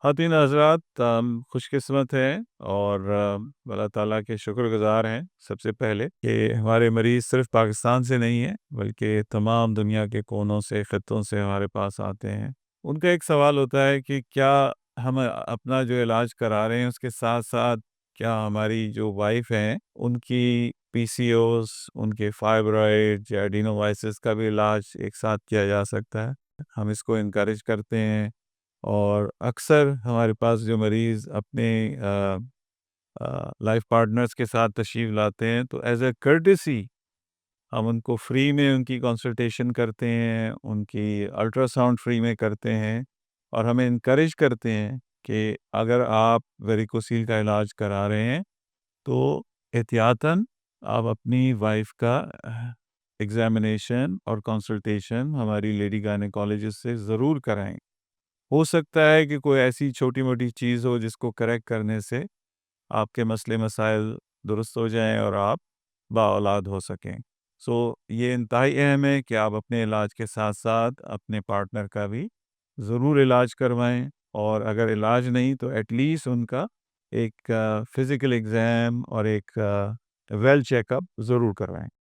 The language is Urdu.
خواتین حضرات، ہم خوش قسمت ہیں اور اللہ تعالیٰ کے شکر گزار ہیں سب سے پہلے کہ ہمارے مریض صرف پاکستان سے نہیں ہیں بلکہ تمام دنیا کے کونوں سے خطوں سے ہمارے پاس آتے ہیں۔ ان کا ایک سوال ہوتا ہے کہ کیا ہم اپنا جو علاج کرا رہے ہیں اس کے ساتھ ساتھ کیا ہماری جو وائف ہیں ان کی پی سی اوز، ان کے فائبرائڈ یا ایڈینووائسس کا بھی علاج ایک ساتھ کیا جا سکتا ہے۔ ہم اس کو انکریج کرتے ہیں اور اکثر ہمارے پاس جو مریض اپنے لائف پارٹنرز کے ساتھ تشریف لاتے ہیں تو ایز اے کرٹیسی ہم ان کو فری میں ان کی کنسلٹیشن کرتے ہیں، ان کی الٹرا ساؤنڈ فری میں کرتے ہیں اور ہمیں انکریج کرتے ہیں کہ اگر آپ ویریکوسیل کا علاج کرا رہے ہیں تو احتیاطاً آپ اپنی وائف کا ایگزامینیشن اور کنسلٹیشن ہماری لیڈی گائنیکالوجسٹ سے ضرور کرائیں۔ ہو سکتا ہے کہ کوئی ایسی چھوٹی موٹی چیز ہو جس کو کریکٹ کرنے سے آپ کے مسئلے مسائل درست ہو جائیں اور آپ بااولاد ہو سکیں۔ یہ انتہائی اہم ہے کہ آپ اپنے علاج کے ساتھ ساتھ اپنے پارٹنر کا بھی ضرور علاج کروائیں، اور اگر علاج نہیں تو ایٹ لیسٹ ان کا ایک فزیکل ایگزام اور ایک ویل چیک اپ ضرور کروائیں۔